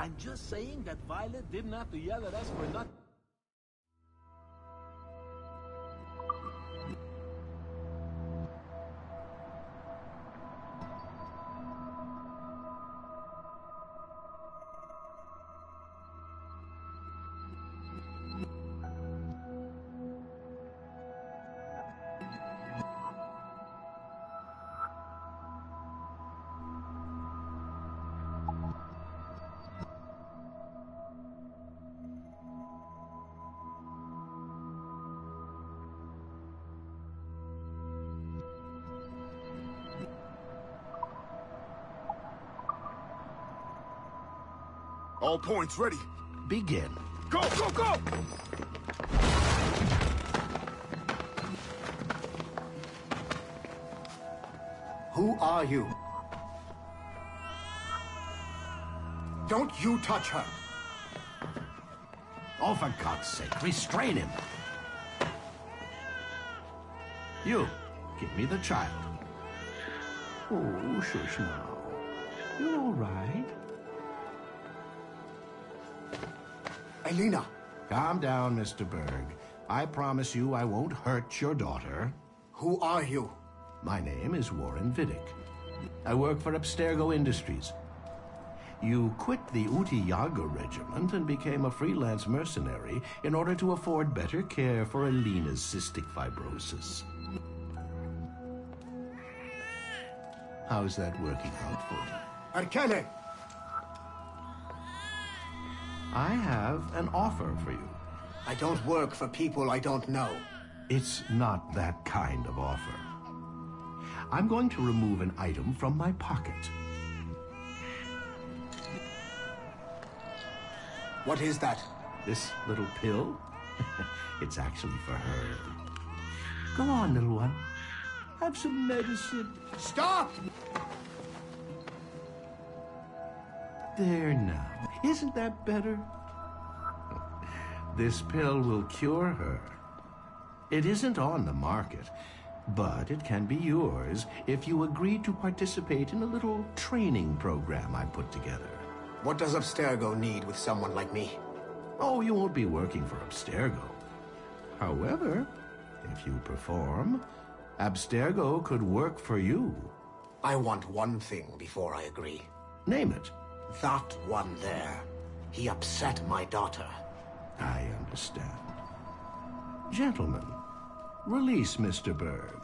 I'm just saying that Violet didn't have to yell at us for nothing. All points ready. Begin. Go, go, go! Who are you? Don't you touch her! Oh, for God's sake, restrain him. You, give me the child. Oh, shush now. You're all right. Elena! Calm down, Mr. Berg. I promise you I won't hurt your daughter. Who are you? My name is Warren Vidic. I work for Abstergo Industries. You quit the Uti Yaga regiment and became a freelance mercenary in order to afford better care for Elena's cystic fibrosis. How's that working out for you? Arkele! I have an offer for you. I don't work for people I don't know. It's not that kind of offer. I'm going to remove an item from my pocket. What is that? This little pill? It's actually for her. Go on, little one. Have some medicine. Stop! There now. Isn't that better? This pill will cure her. It isn't on the market, but it can be yours if you agree to participate in a little training program I put together. What does Abstergo need with someone like me? Oh, you won't be working for Abstergo. However, if you perform, Abstergo could work for you. I want one thing before I agree. Name it. That one there. He upset my daughter. I understand. Gentlemen, release Mr. Berg.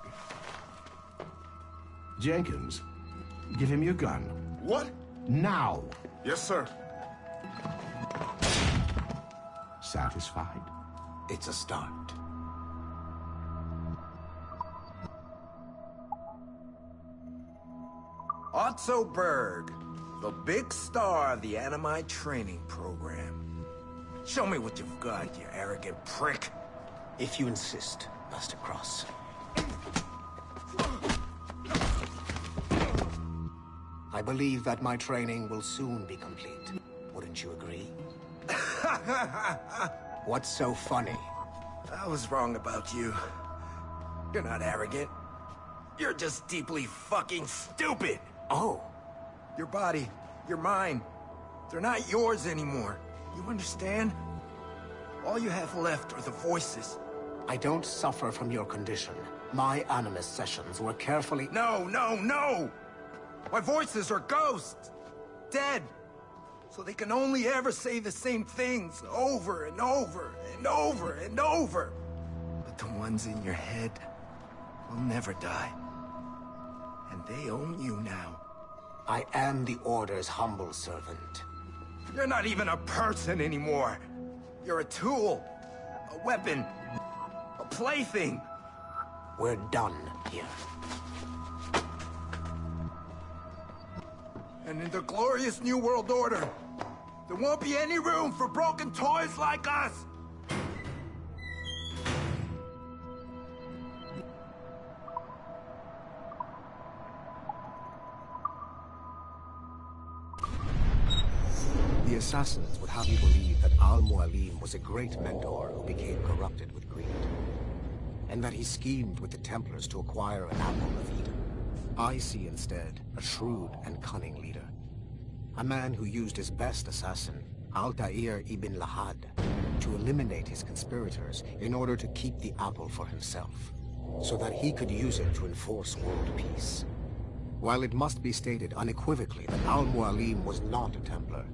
Jenkins, give him your gun. What? Now! Yes, sir. Satisfied? It's a start. Otto Berg, the big star of the Animus training program. Show me what you've got, you arrogant prick. If you insist, Master Cross. I believe that my training will soon be complete. Wouldn't you agree? What's so funny? I was wrong about you. You're not arrogant. You're just deeply fucking stupid. Oh. Your body, your mind, they're not yours anymore. You understand? All you have left are the voices. I don't suffer from your condition. My Animus sessions were carefully... No, no, no! My voices are ghosts! Dead! So they can only ever say the same things over and over and over and over. But the ones in your head will never die. And they own you now. I am the Order's humble servant. You're not even a person anymore. You're a tool, a weapon, a plaything. We're done here. And in the glorious New World Order, there won't be any room for broken toys like us! The assassins would have you believe that Al-Mualim was a great mentor who became corrupted with greed, and that he schemed with the Templars to acquire an apple of Eden. I see instead a shrewd and cunning leader. A man who used his best assassin, Altair ibn Lahad, to eliminate his conspirators in order to keep the apple for himself, so that he could use it to enforce world peace. While it must be stated unequivocally that Al-Mualim was not a Templar,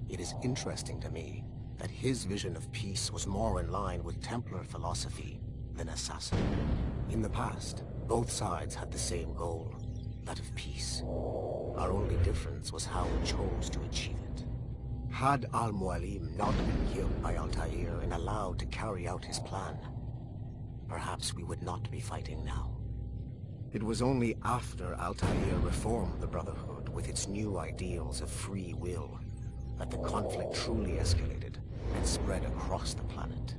it is interesting to me that his vision of peace was more in line with Templar philosophy than assassin. In the past, both sides had the same goal, that of peace. Our only difference was how we chose to achieve it. Had Al-Mualim not been killed by Altair and allowed to carry out his plan, perhaps we would not be fighting now. It was only after Altair reformed the Brotherhood with its new ideals of free will that the conflict truly escalated and spread across the planet.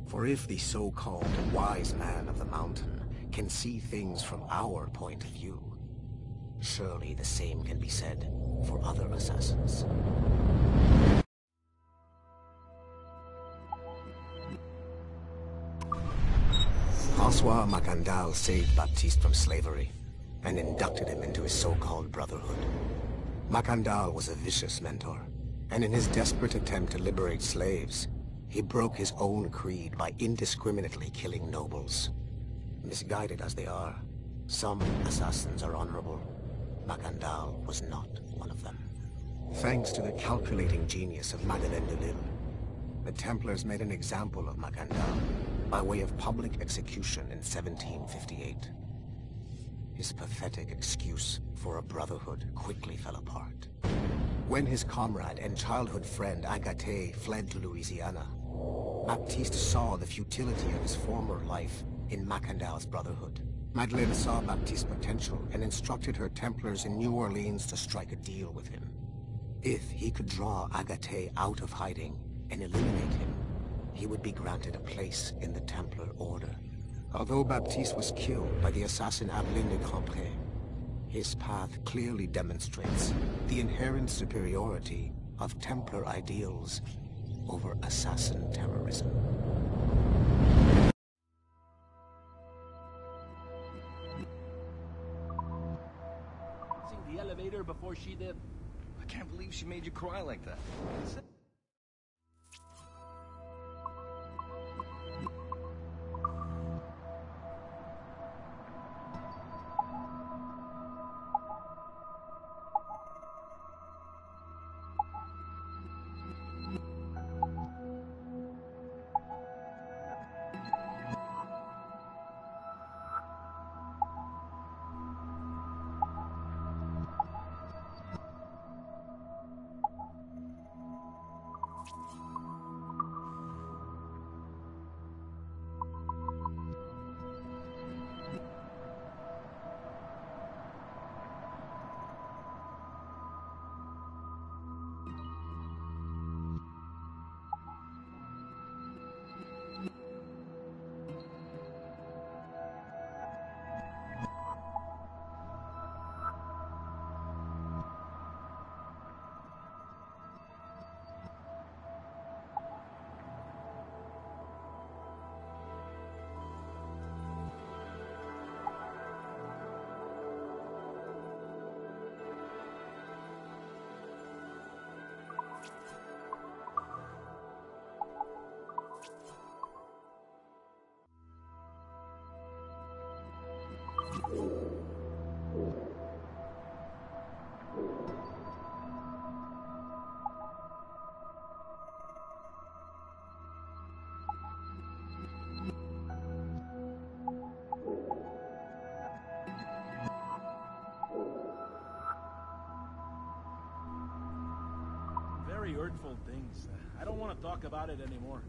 For if the so-called wise man of the mountain can see things from our point of view, surely the same can be said for other assassins. François Macandal saved Baptiste from slavery and inducted him into his so-called Brotherhood. Macandal was a vicious mentor, and in his desperate attempt to liberate slaves, he broke his own creed by indiscriminately killing nobles. Misguided as they are, some assassins are honorable. Macandal was not one of them. Thanks to the calculating genius of Madeleine de Lille, the Templars made an example of Macandal by way of public execution in 1758. His pathetic excuse for a brotherhood quickly fell apart. When his comrade and childhood friend Agathe fled to Louisiana, Baptiste saw the futility of his former life in Macandal's brotherhood. Madeleine saw Baptiste's potential and instructed her Templars in New Orleans to strike a deal with him. If he could draw Agathe out of hiding and eliminate him, he would be granted a place in the Templar Order. Although Baptiste was killed by the assassin Aveline de Cambrai, his path clearly demonstrates the inherent superiority of Templar ideals over assassin terrorism. The elevator before she did. I can't believe she made you cry like that. Very hurtful things. I don't want to talk about it anymore.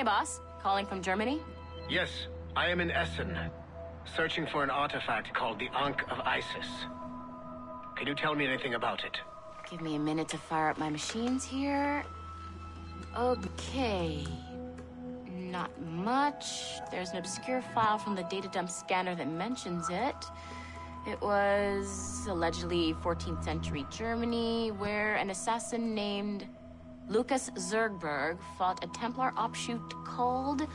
Hey, boss. Calling from Germany? Yes, I am in Essen, searching for an artifact called the Ankh of Isis. Can you tell me anything about it? Give me a minute to fire up my machines here. Okay. Not much. There's an obscure file from the data dump scanner that mentions it. It was allegedly 14th century Germany, where an assassin named Lucas Zergberg fought a Templar offshoot called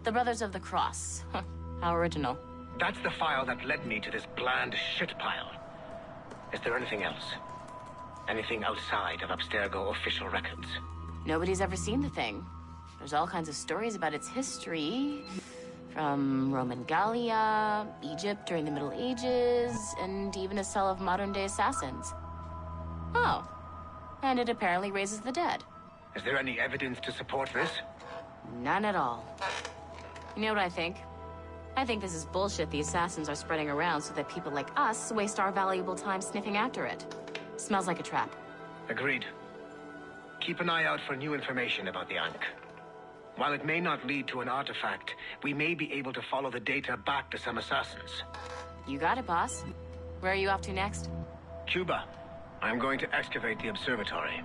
the Brothers of the Cross. Huh, how original. That's the file that led me to this bland shit pile. Is there anything else? Anything outside of Abstergo official records? Nobody's ever seen the thing. There's all kinds of stories about its history. From Roman Gallia, Egypt during the Middle Ages, and even a cell of modern-day assassins. Oh. And it apparently raises the dead. Is there any evidence to support this? None at all. You know what I think? I think this is bullshit the assassins are spreading around so that people like us waste our valuable time sniffing after it. Smells like a trap. Agreed. Keep an eye out for new information about the Ankh. While it may not lead to an artifact, we may be able to follow the data back to some assassins. You got it, boss. Where are you off to next? Cuba. I'm going to excavate the observatory.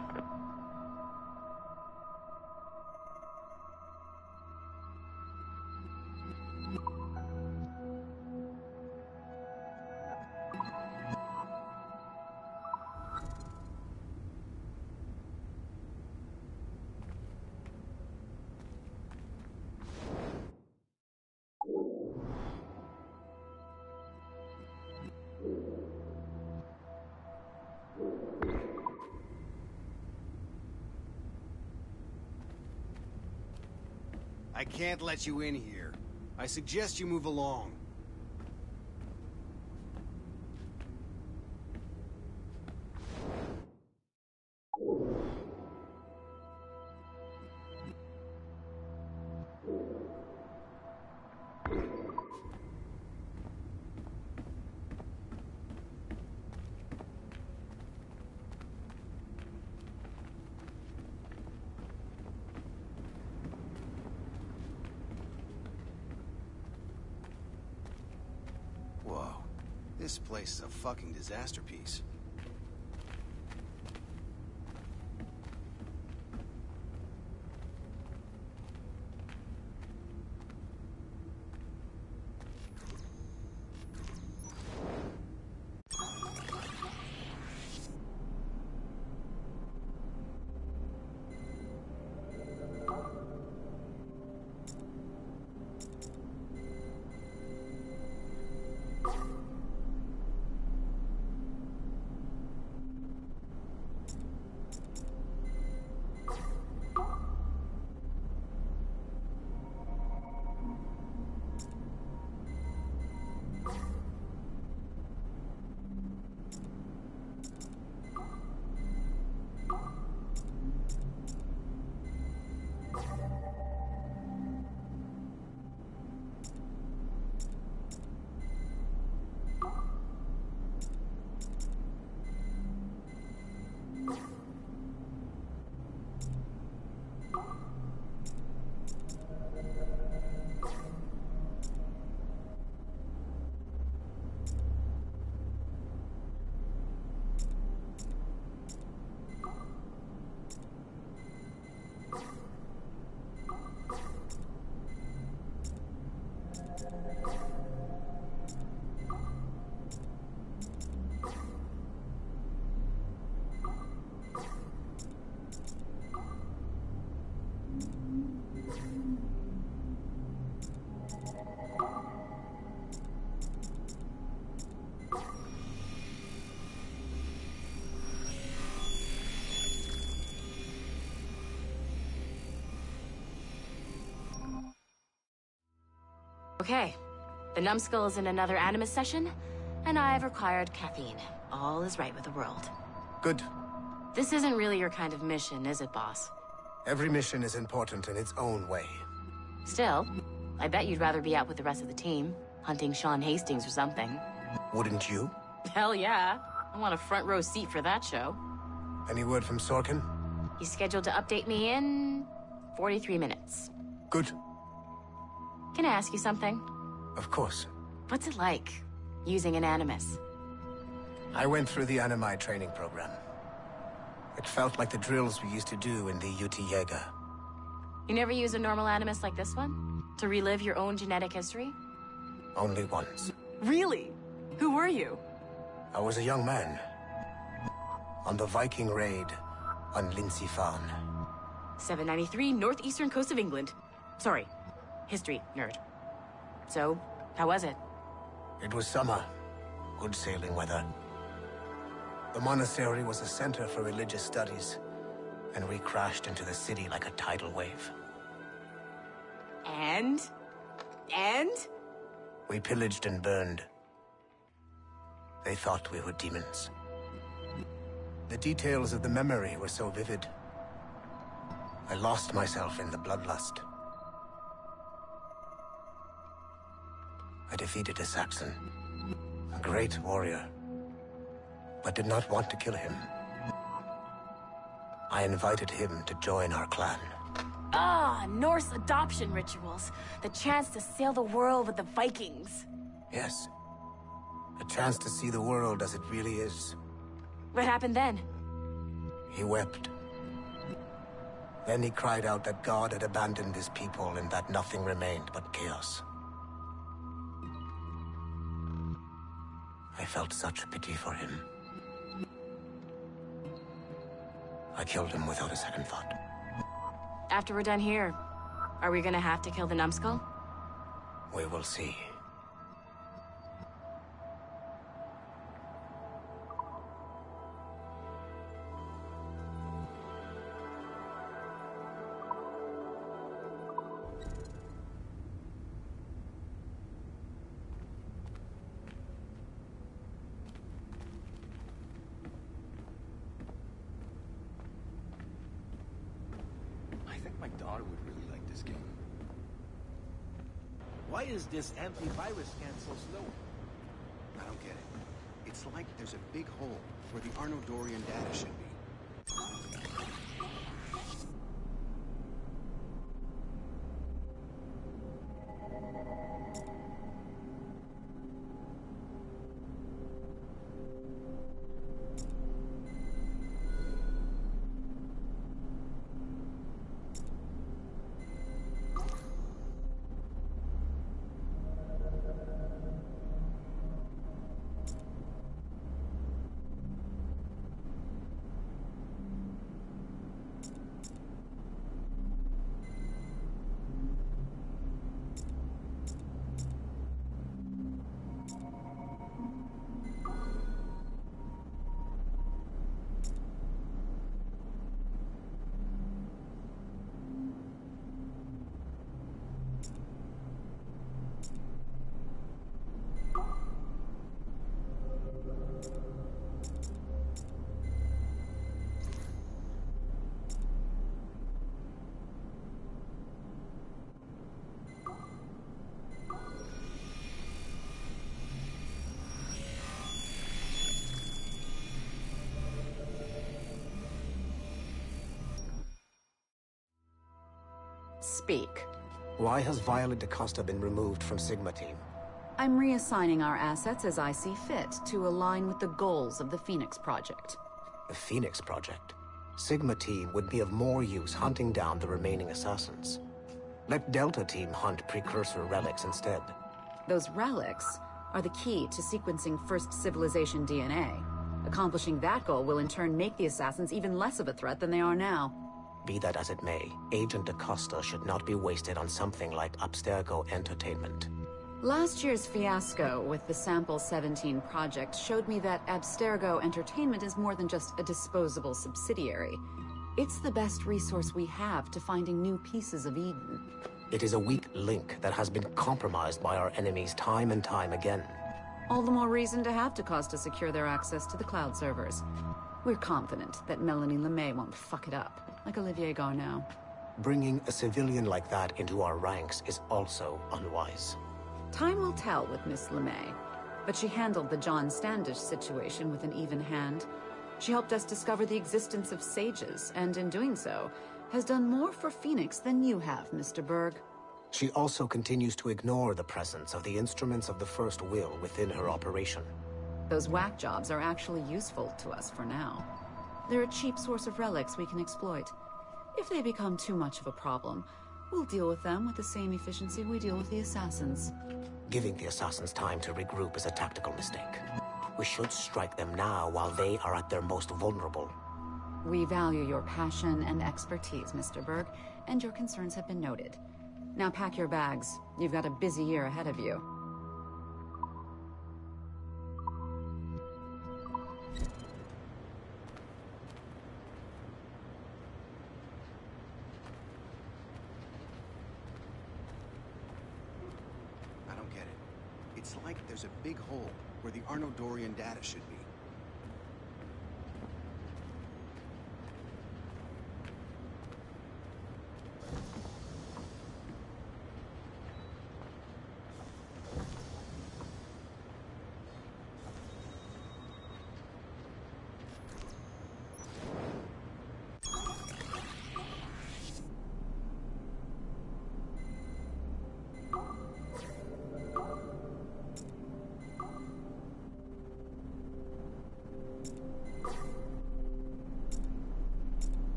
I can't let you in here. I suggest you move along. Whoa. This place is a fucking disaster piece. Okay. The numbskull is in another Animus session, and I've required caffeine. All is right with the world. Good. This isn't really your kind of mission, is it, boss? Every mission is important in its own way. Still, I bet you'd rather be out with the rest of the team, hunting Sean Hastings or something. Wouldn't you? Hell yeah. I want a front row seat for that show. Any word from Sorkin? He's scheduled to update me in 43 minutes. Good. Can I ask you something? Of course. What's it like, using an Animus? I went through the Animi training program. It felt like the drills we used to do in the NEDNielsIJ. You never use a normal Animus like this one? To relive your own genetic history? Only once. Really? Who were you? I was a young man. On the Viking raid on Linsifan. 793, northeastern coast of England. Sorry, history nerd. So, how was it? It was summer. Good sailing weather. The monastery was a center for religious studies, and we crashed into the city like a tidal wave. And? We pillaged and burned. They thought we were demons. The details of the memory were so vivid. I lost myself in the bloodlust. I defeated a Saxon, a great warrior, but did not want to kill him. I invited him to join our clan. Ah, Norse adoption rituals. The chance to sail the world with the Vikings. Yes. A chance to see the world as it really is. What happened then? He wept. Then he cried out that God had abandoned his people and that nothing remained but chaos. I felt such pity for him. I killed him without a second thought. After we're done here, are we gonna have to kill the numbskull? We will see. I think my daughter would really like this game. Why is this antivirus scan so slow? I don't get it. It's like there's a big hole where the Arnodorian data should be. Speak. Why has Violet DaCosta been removed from Sigma Team? I'm reassigning our assets as I see fit to align with the goals of the Phoenix Project. The Phoenix Project? Sigma Team would be of more use hunting down the remaining assassins. Let Delta Team hunt precursor relics instead. Those relics are the key to sequencing First Civilization DNA. Accomplishing that goal will in turn make the assassins even less of a threat than they are now. Be that as it may, Agent DaCosta should not be wasted on something like Abstergo Entertainment. Last year's fiasco with the Sample 17 project showed me that Abstergo Entertainment is more than just a disposable subsidiary. It's the best resource we have to finding new pieces of Eden. It is a weak link that has been compromised by our enemies time and time again. All the more reason to have DaCosta secure their access to the cloud servers. We're confident that Melanie LeMay won't fuck it up, like Olivier Garneau. Bringing a civilian like that into our ranks is also unwise. Time will tell with Miss LeMay, but she handled the John Standish situation with an even hand. She helped us discover the existence of sages, and in doing so, has done more for Phoenix than you have, Mr. Berg. She also continues to ignore the presence of the instruments of the First Will within her operation. Those whack jobs are actually useful to us for now. They're a cheap source of relics we can exploit. If they become too much of a problem, we'll deal with them with the same efficiency we deal with the assassins. Giving the assassins time to regroup is a tactical mistake. We should strike them now while they are at their most vulnerable. We value your passion and expertise, Mr. Berg, and your concerns have been noted. Now pack your bags. You've got a busy year ahead of you. I don't get it. It's like there's a big hole where the Arno-Dorian data should be.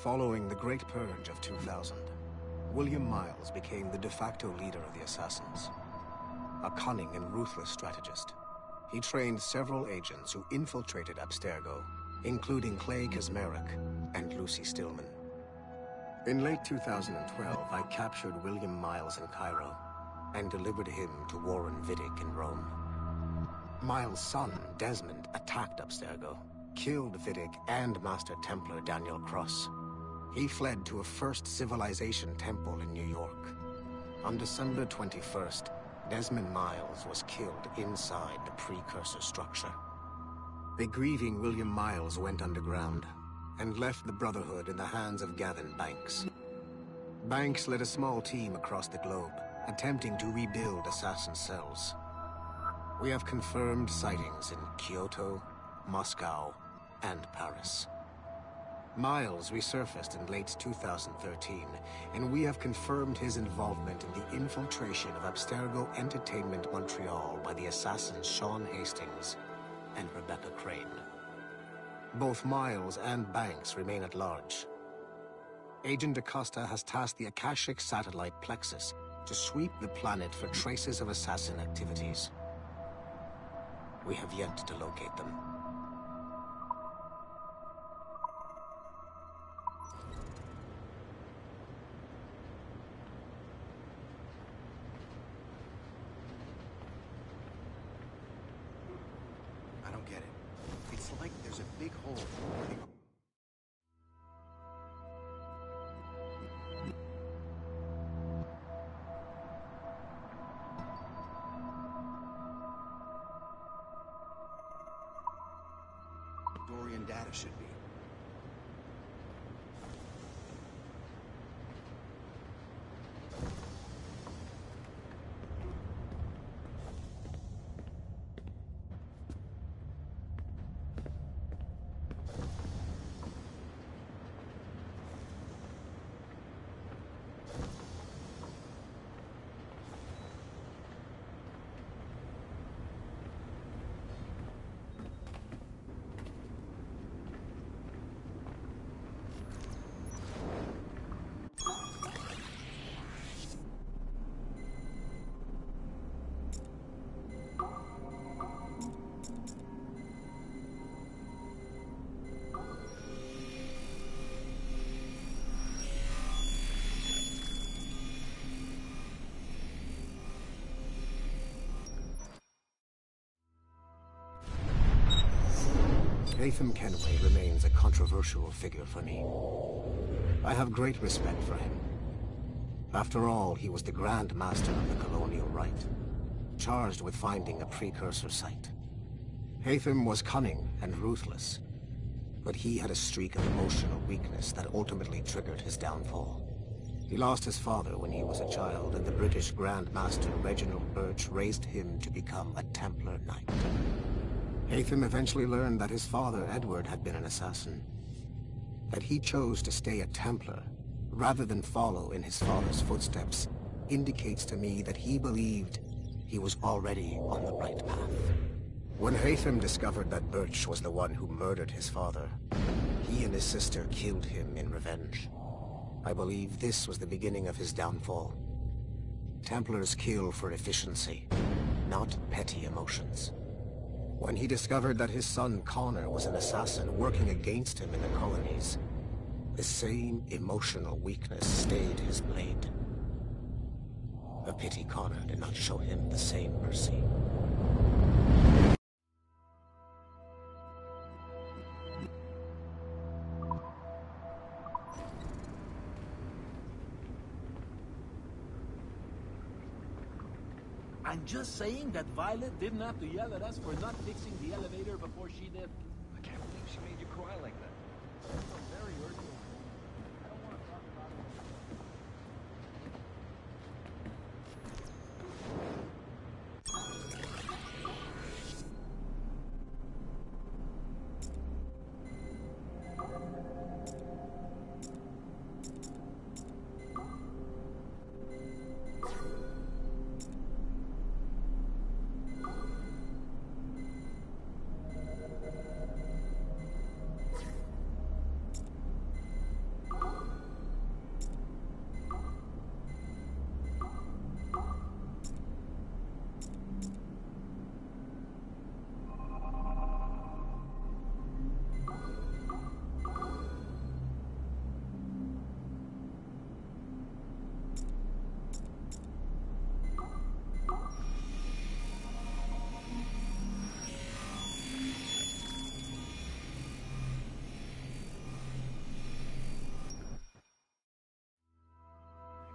Following the Great Purge of 2000, William Miles became the de facto leader of the Assassins. A cunning and ruthless strategist, he trained several agents who infiltrated Abstergo, including Clay Kazmarek and Lucy Stillman. In late 2012, I captured William Miles in Cairo and delivered him to Warren Vidic in Rome. Miles' son, Desmond, attacked Abstergo, killed Vidic and Master Templar Daniel Cross. He fled to a First Civilization temple in New York. On December 21st, Desmond Miles was killed inside the precursor structure. The grieving William Miles went underground and left the Brotherhood in the hands of Gavin Banks. Banks led a small team across the globe, attempting to rebuild assassin cells. We have confirmed sightings in Kyoto, Moscow, and Paris. Miles resurfaced in late 2013, and we have confirmed his involvement in the infiltration of Abstergo Entertainment Montreal by the assassins Sean Hastings and Rebecca Crane. Both Miles and Banks remain at large. Agent Acosta has tasked the Akashic satellite Plexus to sweep the planet for traces of assassin activities. We have yet to locate them. I don't get it. It's like there's a big hole where the Dorian data should be. Latham Kenway remains a controversial figure for me. I have great respect for him. After all, he was the Grand Master of the Colonial Rite. charged with finding a precursor site. Hatham was cunning and ruthless, but he had a streak of emotional weakness that ultimately triggered his downfall. He lost his father when he was a child, and the British Grand Master Reginald Birch raised him to become a Templar Knight. Hatham eventually learned that his father, Edward, had been an assassin. That he chose to stay a Templar, rather than follow in his father's footsteps, indicates to me that he believed he was already on the right path. When Hatham discovered that Birch was the one who murdered his father, he and his sister killed him in revenge. I believe this was the beginning of his downfall. Templars kill for efficiency, not petty emotions. When he discovered that his son Connor was an assassin working against him in the colonies, the same emotional weakness stayed his blade. A pity Connor did not show him the same mercy. I'm just saying that Violet didn't have to yell at us for not fixing the elevator before she did. I can't believe she made you cry like that. That's a very hurtful thing. I don't want to talk about it.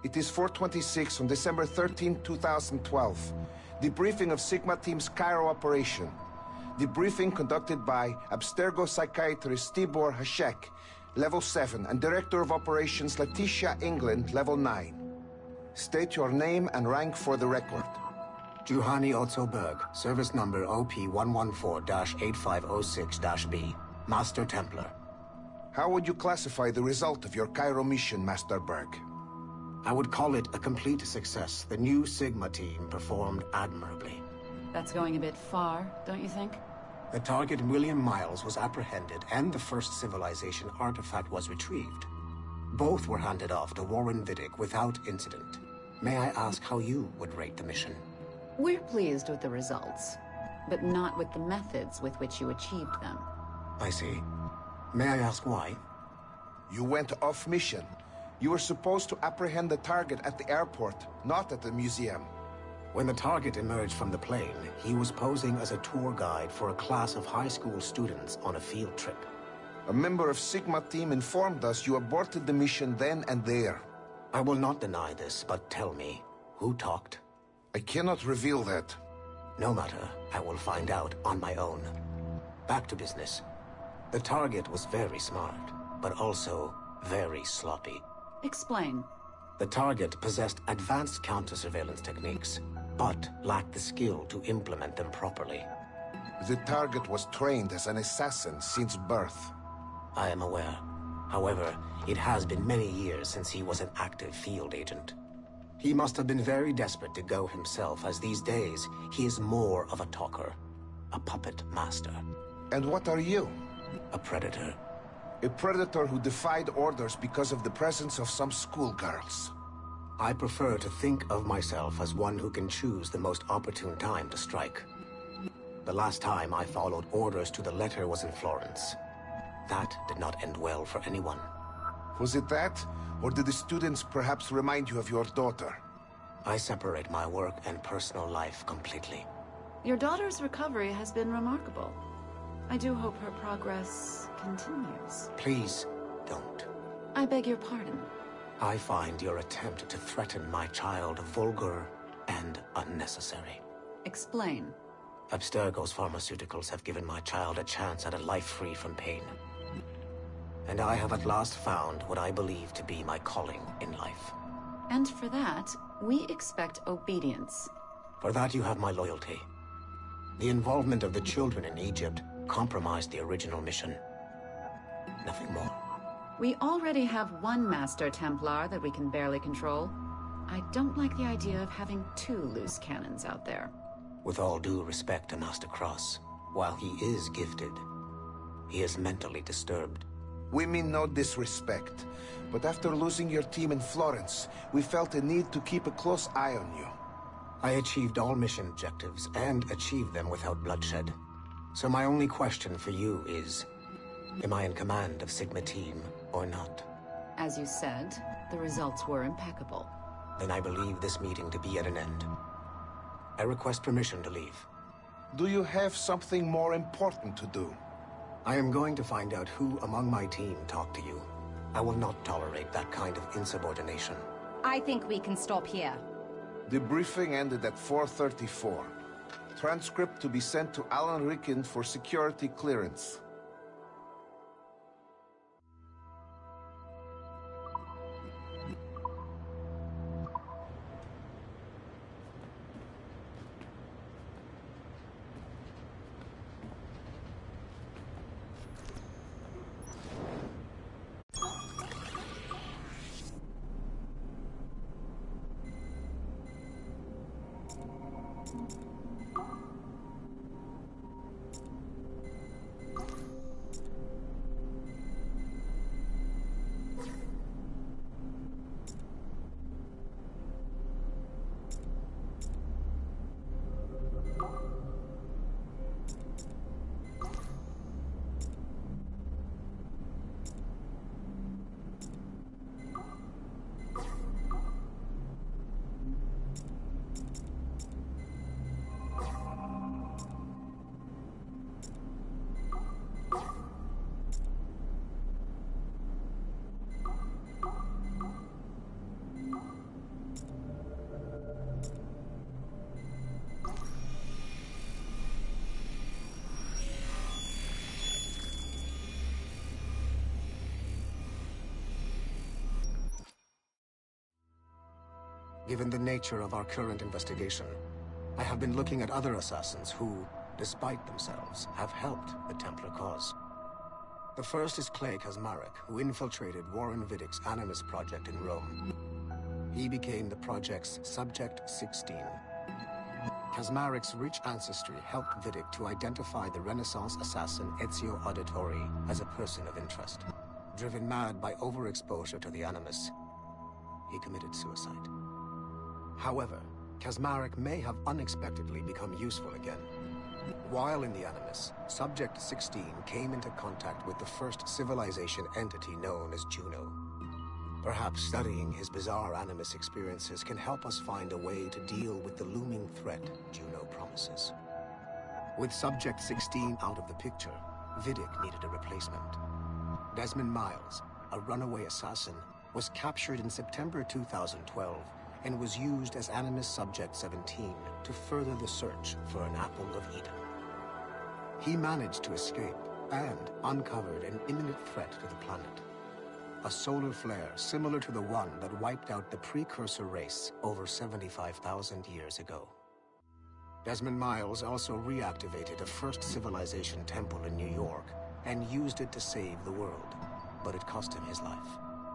It is 4:26 on December 13, 2012. Debriefing of Sigma Team's Cairo operation. Debriefing conducted by Abstergo psychiatrist Tibor Hashek, Level 7, and Director of Operations Letitia England, Level 9. State your name and rank for the record. Juhani Otto Berg, service number OP114-8506-B, Master Templar. How would you classify the result of your Cairo mission, Master Berg? I would call it a complete success. The new Sigma team performed admirably. That's going a bit far, don't you think? The target, William Miles, was apprehended, and the first civilization artifact was retrieved. Both were handed off to Warren Vidic without incident. May I ask how you would rate the mission? We're pleased with the results, but not with the methods with which you achieved them. I see. May I ask why? You went off mission. You were supposed to apprehend the target at the airport, not at the museum. When the target emerged from the plane, he was posing as a tour guide for a class of high school students on a field trip. A member of Sigma team informed us you aborted the mission then and there. I will not deny this, but tell me, who talked? I cannot reveal that. No matter, I will find out on my own. Back to business. The target was very smart, but also very sloppy. Explain. The target possessed advanced counter-surveillance techniques, but lacked the skill to implement them properly. The target was trained as an assassin since birth. I am aware. However, it has been many years since he was an active field agent. He must have been very desperate to go himself, as these days, he is more of a talker. A puppet master. And what are you? A predator. A predator who defied orders because of the presence of some schoolgirls. I prefer to think of myself as one who can choose the most opportune time to strike. The last time I followed orders to the letter was in Florence. That did not end well for anyone. Was it that? Or did the students perhaps remind you of your daughter? I separate my work and personal life completely. Your daughter's recovery has been remarkable. I do hope her progress continues. Please, don't. I beg your pardon. I find your attempt to threaten my child vulgar and unnecessary. Explain. Abstergo's pharmaceuticals have given my child a chance at a life free from pain. And I have at last found what I believe to be my calling in life. And for that, we expect obedience. For that you have my loyalty. The involvement of the children in Egypt compromised the original mission. Nothing more. We already have one Master Templar that we can barely control. I don't like the idea of having two loose cannons out there. With all due respect to Master Cross, while he is gifted, he is mentally disturbed. We mean no disrespect, but after losing your team in Florence, we felt a need to keep a close eye on you. I achieved all mission objectives, and achieved them without bloodshed. So my only question for you is, am I in command of Sigma Team or not? As you said, the results were impeccable. Then I believe this meeting to be at an end. I request permission to leave. Do you have something more important to do? I am going to find out who among my team talked to you. I will not tolerate that kind of insubordination. I think we can stop here. The briefing ended at 4:34. Transcript to be sent to Alan Ricken for security clearance. Given the nature of our current investigation, I have been looking at other assassins who, despite themselves, have helped the Templar cause. The first is Clay Kazmarek, who infiltrated Warren Viddick's Animus project in Rome. He became the project's Subject 16. Kazmarek's rich ancestry helped Viddick to identify the Renaissance assassin Ezio Auditore as a person of interest. Driven mad by overexposure to the Animus, he committed suicide. However, Kazmarek may have unexpectedly become useful again. While in the Animus, Subject 16 came into contact with the first civilization entity known as Juno. Perhaps studying his bizarre Animus experiences can help us find a way to deal with the looming threat Juno promises. With Subject 16 out of the picture, Viddick needed a replacement. Desmond Miles, a runaway assassin, was captured in September 2012 and was used as Animus Subject 17 to further the search for an Apple of Eden. He managed to escape and uncovered an imminent threat to the planet. A solar flare similar to the one that wiped out the precursor race over 75,000 years ago. Desmond Miles also reactivated a first civilization temple in New York and used it to save the world, but it cost him his life.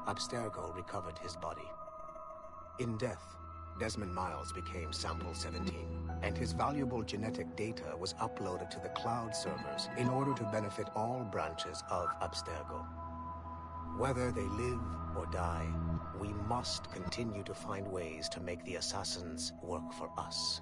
Abstergo recovered his body. In death, Desmond Miles became Sample 17, and his valuable genetic data was uploaded to the cloud servers in order to benefit all branches of Abstergo. Whether they live or die, we must continue to find ways to make the assassins work for us.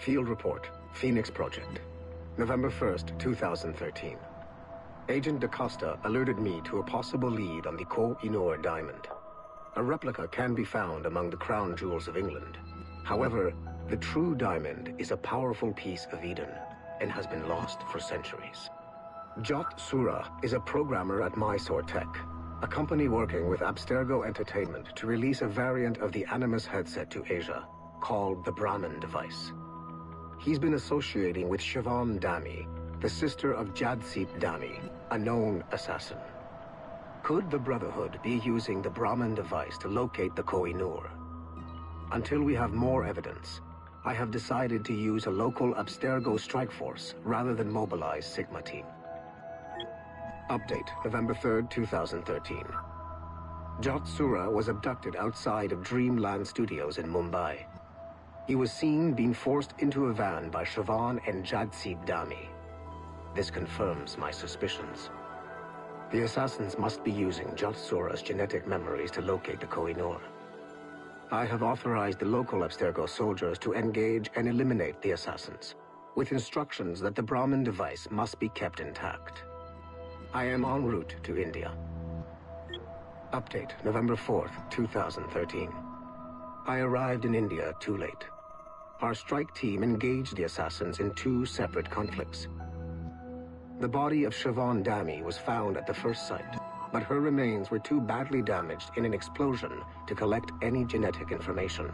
Field Report, Phoenix Project. November 1st, 2013. Agent DaCosta alerted me to a possible lead on the Koh-i-Noor diamond. A replica can be found among the crown jewels of England. However, the true diamond is a powerful piece of Eden and has been lost for centuries. Jot Sura is a programmer at Mysore Tech, a company working with Abstergo Entertainment to release a variant of the Animus headset to Asia, called the Brahmin device. He's been associating with Siobhan Dami, the sister of Jadseep Dami, a known assassin. Could the Brotherhood be using the Brahmin device to locate the Koh-i-Noor? Until we have more evidence, I have decided to use a local Abstergo strike force rather than mobilize Sigma Team. Update, November 3rd, 2013. Jot Sura was abducted outside of Dreamland Studios in Mumbai. He was seen being forced into a van by Siobhan and Jadseep Dami. This confirms my suspicions. The assassins must be using Jot Sura's genetic memories to locate the Koh-i-Noor. I have authorized the local Abstergo soldiers to engage and eliminate the assassins, with instructions that the Brahmin device must be kept intact. I am en route to India. Update, November 4th, 2013. I arrived in India too late. Our strike team engaged the assassins in 2 separate conflicts. The body of Siobhan Dami was found at the first site, but her remains were too badly damaged in an explosion to collect any genetic information.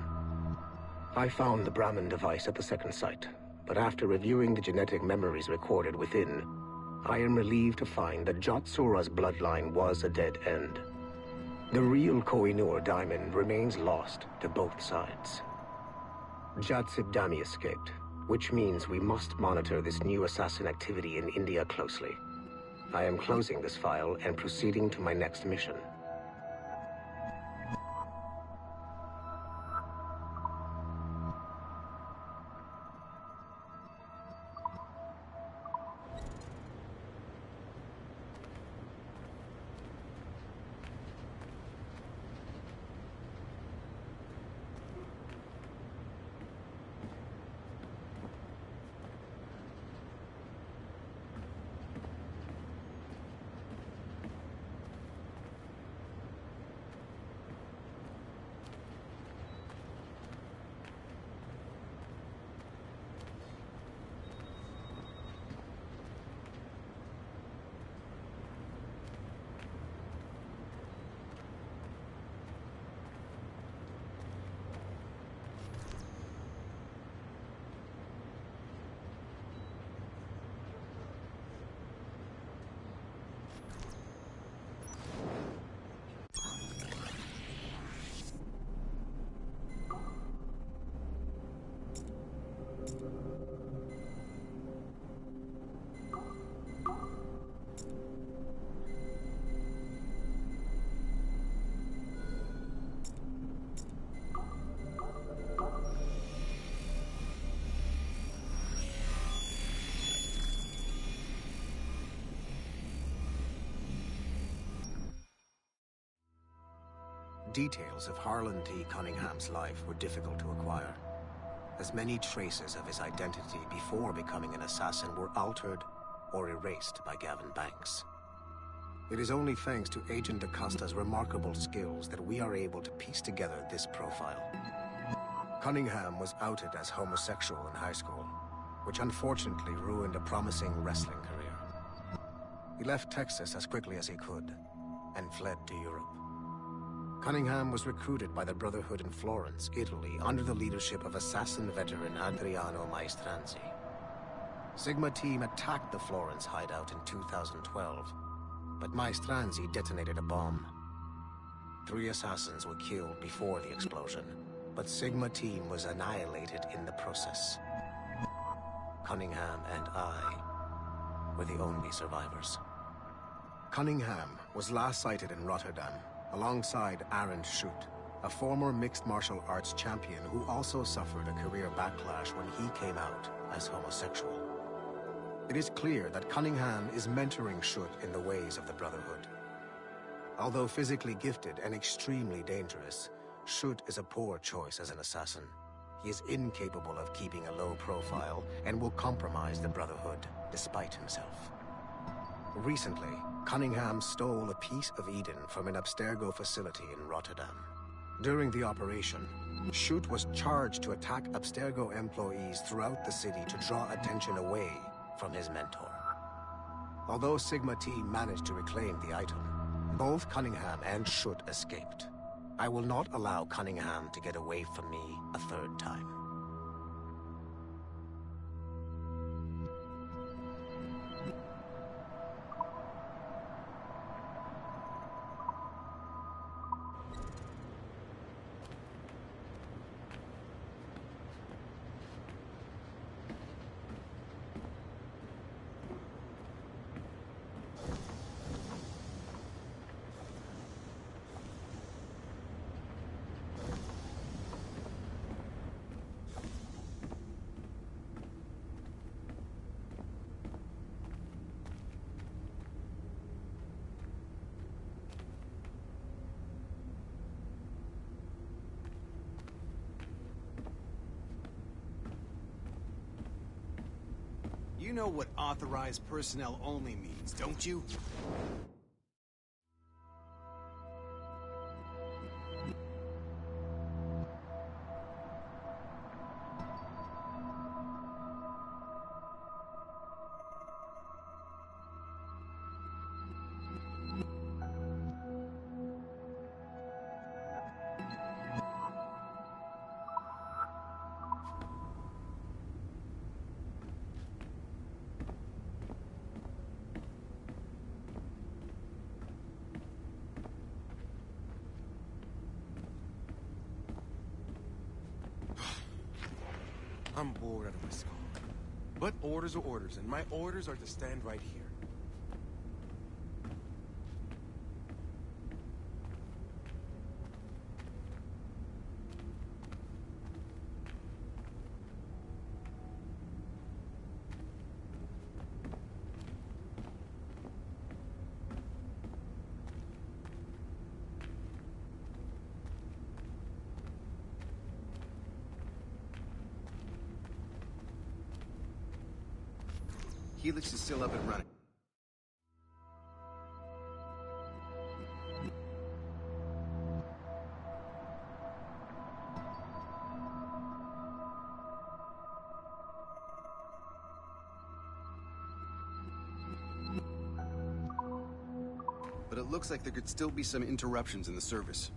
I found the Brahmin device at the second site, but after reviewing the genetic memories recorded within, I am relieved to find that Jot Sura's bloodline was a dead end. The real Koh-i-Noor diamond remains lost to both sides. Jadseep Dami escaped, which means we must monitor this new assassin activity in India closely. I am closing this file and proceeding to my next mission. Details of Harlan T. Cunningham's life were difficult to acquire, as many traces of his identity before becoming an assassin were altered or erased by Gavin Banks. It is only thanks to Agent DaCosta's remarkable skills that we are able to piece together this profile. Cunningham was outed as homosexual in high school, which unfortunately ruined a promising wrestling career. He left Texas as quickly as he could and fled to Europe. Cunningham was recruited by the Brotherhood in Florence, Italy, under the leadership of assassin veteran Adriano Maestranzi. Sigma Team attacked the Florence hideout in 2012, but Maestranzi detonated a bomb. 3 assassins were killed before the explosion, but Sigma Team was annihilated in the process. Cunningham and I were the only survivors. Cunningham was last sighted in Rotterdam, alongside Aaron Schutt, a former mixed martial arts champion who also suffered a career backlash when he came out as homosexual. It is clear that Cunningham is mentoring Schutt in the ways of the Brotherhood. Although physically gifted and extremely dangerous, Schutt is a poor choice as an assassin. He is incapable of keeping a low profile and will compromise the Brotherhood despite himself. Recently, Cunningham stole a piece of Eden from an Abstergo facility in Rotterdam. During the operation, Schutt was charged to attack Abstergo employees throughout the city to draw attention away from his mentor. Although Sigma T managed to reclaim the item, both Cunningham and Schutt escaped. I will not allow Cunningham to get away from me a third time. You know what authorized personnel only means, don't you? I'm bored out of my skull. But orders are orders, and my orders are to stand right here. Helix is still up and running. But it looks like there could still be some interruptions in the service.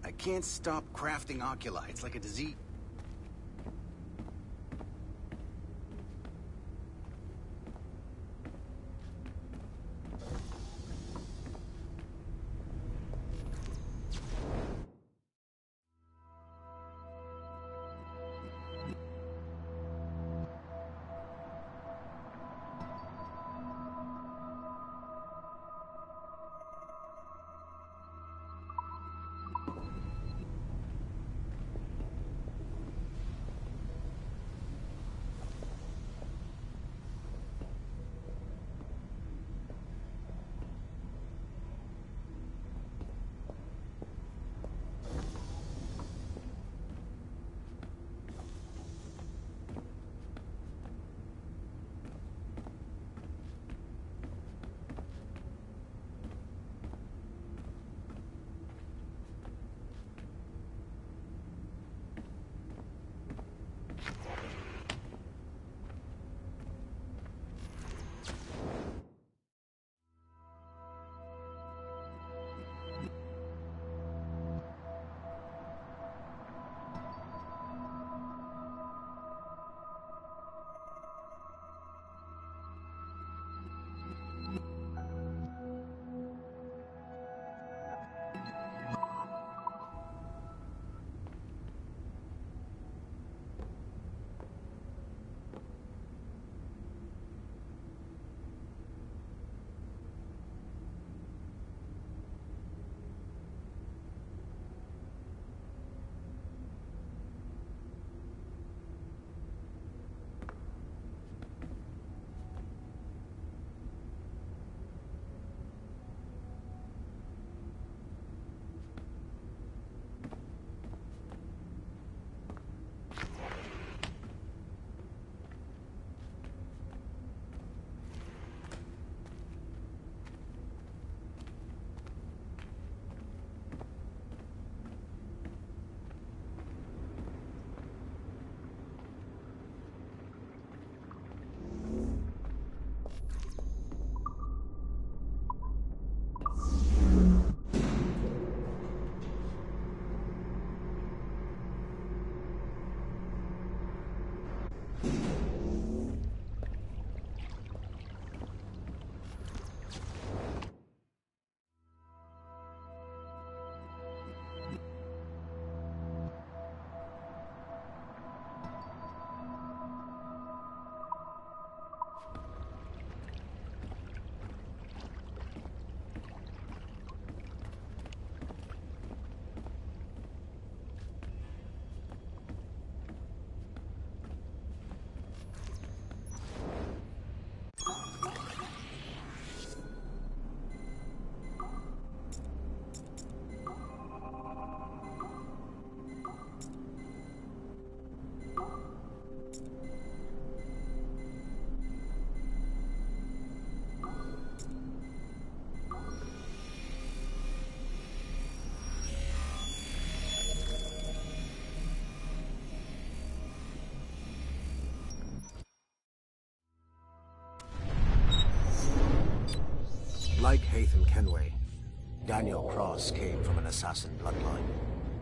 I can't stop crafting oculi. It's like a disease. Like Haytham Kenway, Daniel Cross came from an assassin bloodline,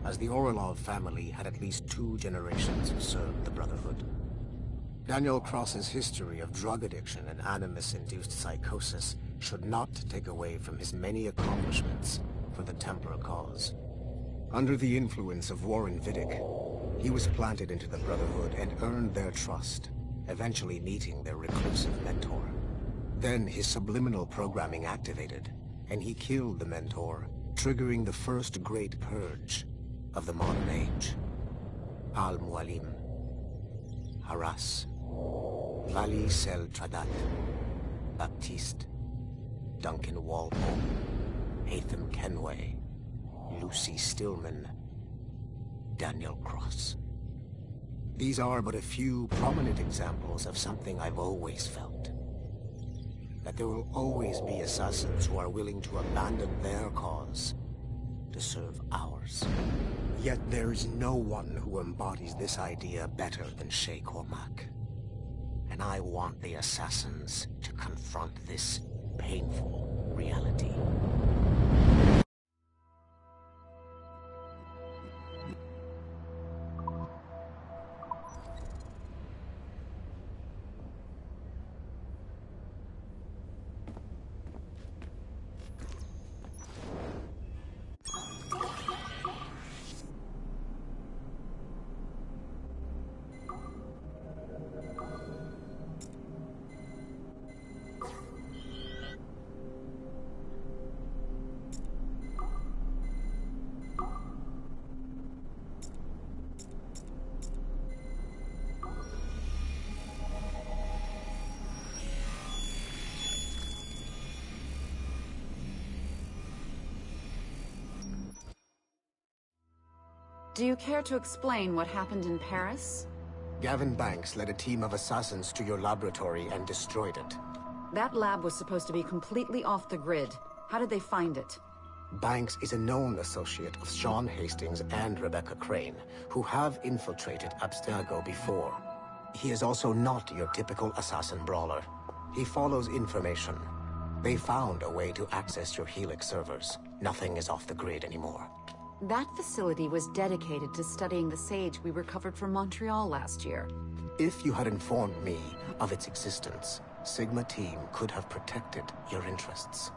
as the Orlov family had at least 2 generations who served the Brotherhood. Daniel Cross's history of drug addiction and Animus-induced psychosis should not take away from his many accomplishments for the Templar cause. Under the influence of Warren Vidic, he was planted into the Brotherhood and earned their trust, eventually meeting their reclusive mentor. Then his subliminal programming activated, and he killed the mentor, triggering the first great purge of the modern age. Al-Mualim, Haras, Vali Sel Tradat, Baptiste, Duncan Walpole, Haytham Kenway, Lucy Stillman, Daniel Cross. These are but a few prominent examples of something I've always felt. That there will always be assassins who are willing to abandon their cause to serve ours. Yet there is no one who embodies this idea better than Shay Cormac. And I want the assassins to confront this painful reality. Do you care to explain what happened in Paris? Gavin Banks led a team of assassins to your laboratory and destroyed it. That lab was supposed to be completely off the grid. How did they find it? Banks is a known associate of Sean Hastings and Rebecca Crane, who have infiltrated Abstergo before. He is also not your typical assassin brawler. He follows information. They found a way to access your Helix servers. Nothing is off the grid anymore. That facility was dedicated to studying the sage we recovered from Montreal last year. If you had informed me of its existence, Sigma Team could have protected your interests.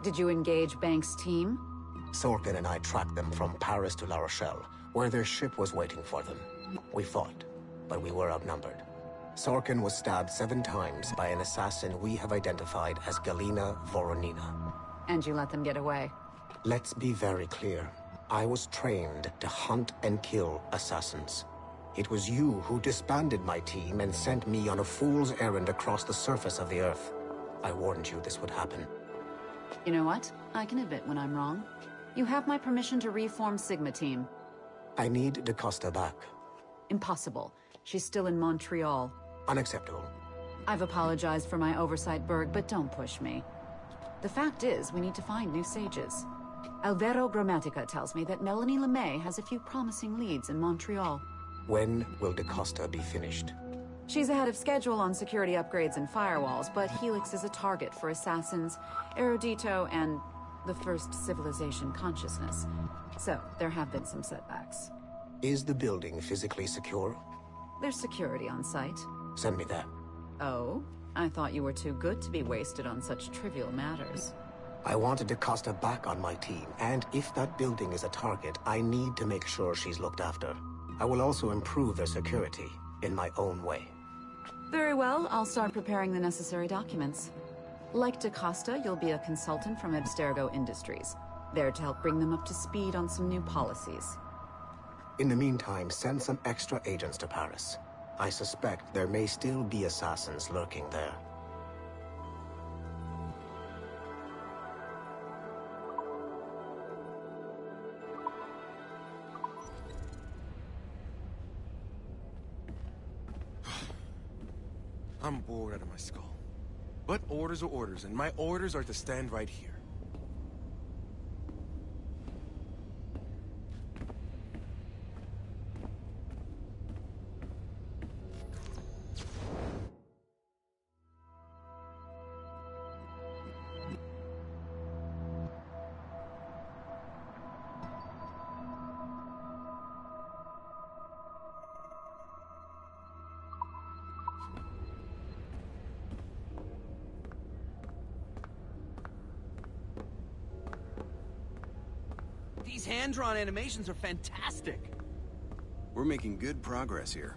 Did you engage Banks' team? Sorkin and I tracked them from Paris to La Rochelle, where their ship was waiting for them. We fought, but we were outnumbered. Sorkin was stabbed 7 times by an assassin we have identified as Galina Voronina. And you let them get away? Let's be very clear. I was trained to hunt and kill assassins. It was you who disbanded my team and sent me on a fool's errand across the surface of the Earth. I warned you this would happen. You know what? I can admit when I'm wrong. You have my permission to reform Sigma Team. I need DaCosta back. Impossible. She's still in Montreal. Unacceptable. I've apologized for my oversight, Berg, but don't push me. The fact is, we need to find new sages. Alvaro Grammatica tells me that Melanie LeMay has a few promising leads in Montreal. When will DaCosta be finished? She's ahead of schedule on security upgrades and firewalls, but Helix is a target for assassins, Erudito, and the First Civilization consciousness. So, there have been some setbacks. Is the building physically secure? There's security on site. Send me that. Oh? I thought you were too good to be wasted on such trivial matters. I wanted DaCosta back on my team, and if that building is a target, I need to make sure she's looked after. I will also improve their security, in my own way. Very well, I'll start preparing the necessary documents. Like DaCosta, you'll be a consultant from Abstergo Industries, there to help bring them up to speed on some new policies. In the meantime, send some extra agents to Paris. I suspect there may still be assassins lurking there. I'm bored out of my skull. But orders are orders, and my orders are to stand right here. These hand-drawn animations are fantastic. We're making good progress here.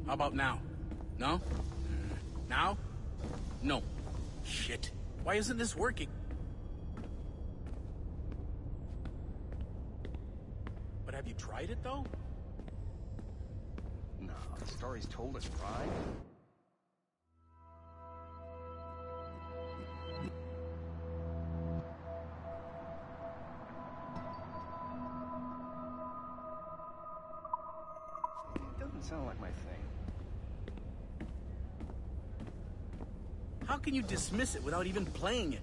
How about now? No? Now? No. Shit. Why isn't this working? But have you tried it, though? No, the story's told us, right? It doesn't sound like my thing. How can you dismiss it without even playing it?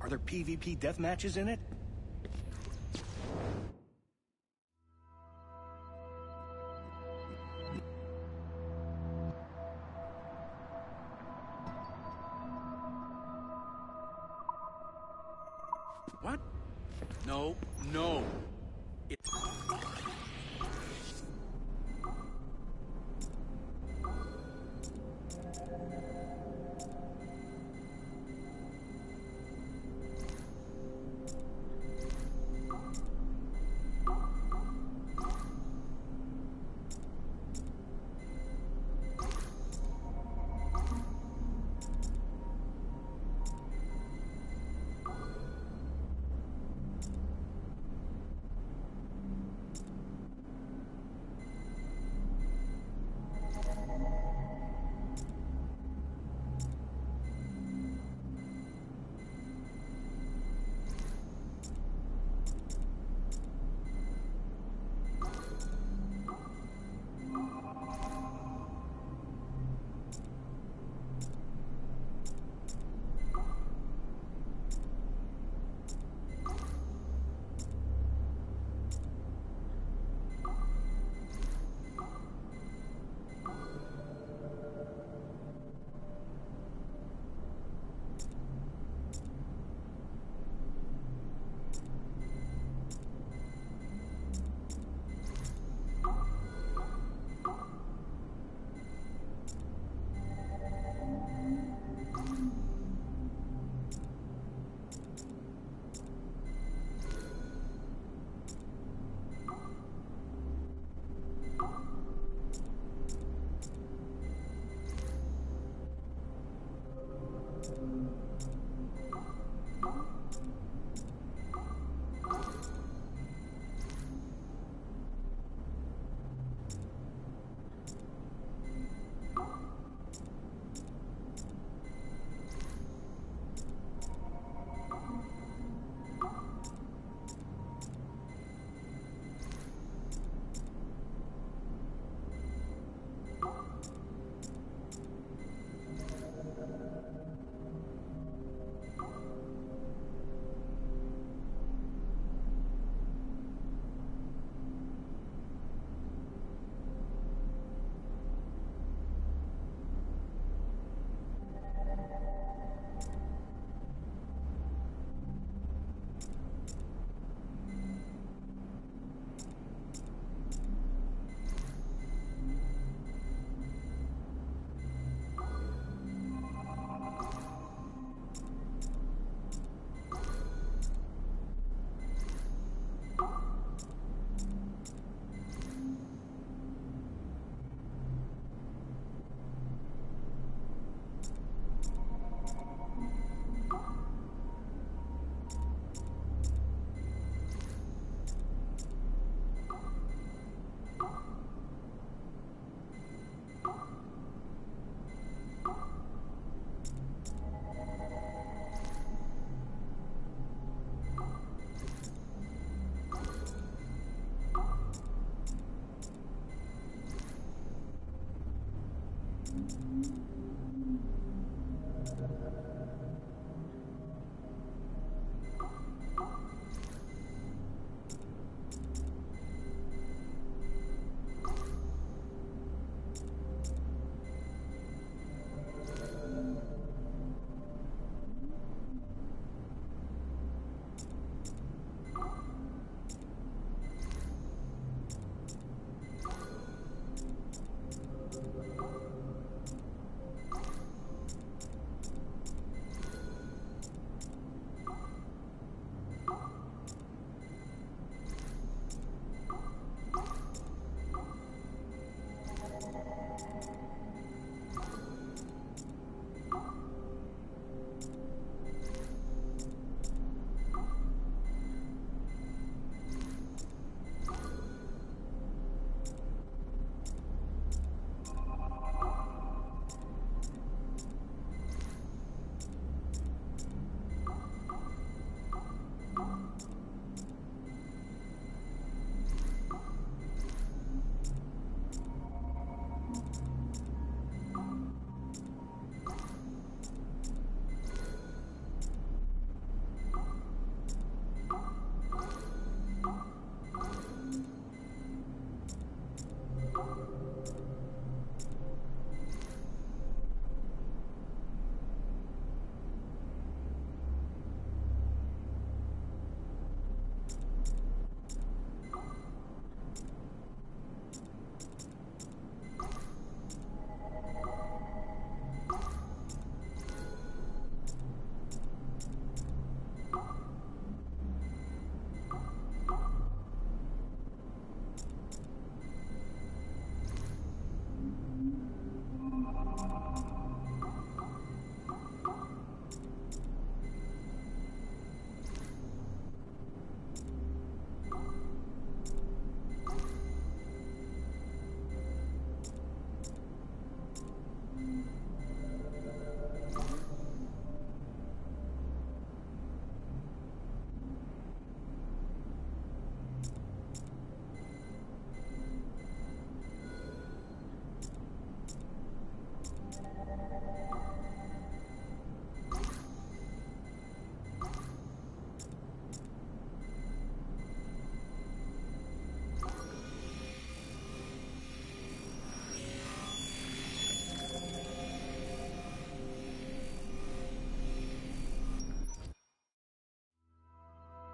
Are there PvP death matches in it? What? No, no. It's...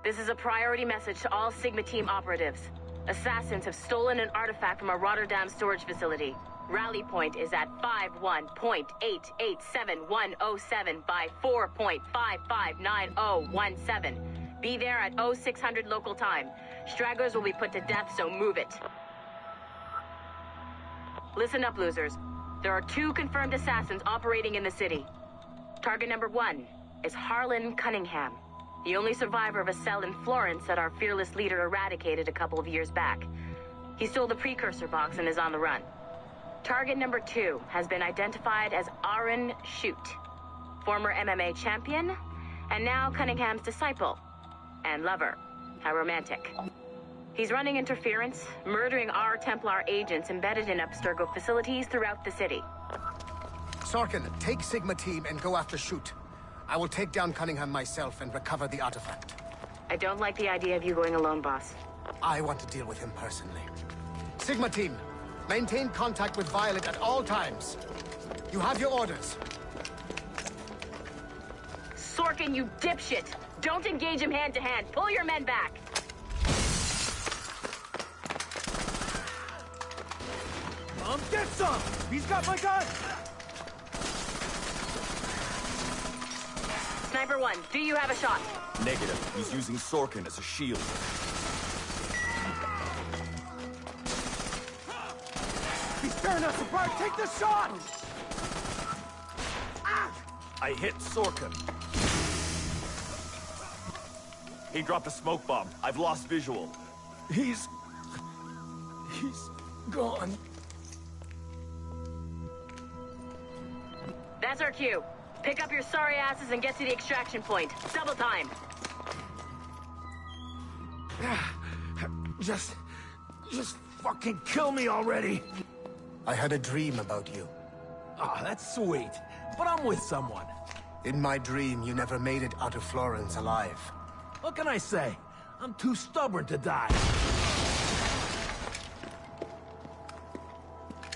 This is a priority message to all Sigma Team operatives. Assassins have stolen an artifact from a Rotterdam storage facility. Rally point is at 51.887107 by 4.559017. Be there at 0600 local time. Stragglers will be put to death, so move it. Listen up, losers. There are 2 confirmed assassins operating in the city. Target number 1 is Harlan Cunningham, the only survivor of a cell in Florence that our fearless leader eradicated a couple of years back. He stole the precursor box and is on the run. Target number 2 has been identified as Aaron Shoot, former MMA champion, and now Cunningham's disciple and lover. How romantic. He's running interference, murdering our Templar agents embedded in Abstergo facilities throughout the city. Sorkin, take Sigma Team and go after Shoot. I will take down Cunningham myself and recover the artifact. I don't like the idea of you going alone, boss. I want to deal with him personally. Sigma Team, maintain contact with Violet at all times. You have your orders. Sorkin, you dipshit! Don't engage him hand-to-hand. Pull your men back. Get some! He's got my gun! Sniper 1, do you have a shot? Negative. He's using Sorkin as a shield. He's tearing us apart! Take the shot! I hit Sorkin. He dropped a smoke bomb. I've lost visual. He's gone. That's our cue. Pick up your sorry asses and get to the extraction point. Double time. Just fucking kill me already. I had a dream about you. Ah, that's sweet. But I'm with someone. In my dream, you never made it out of Florence alive. What can I say? I'm too stubborn to die.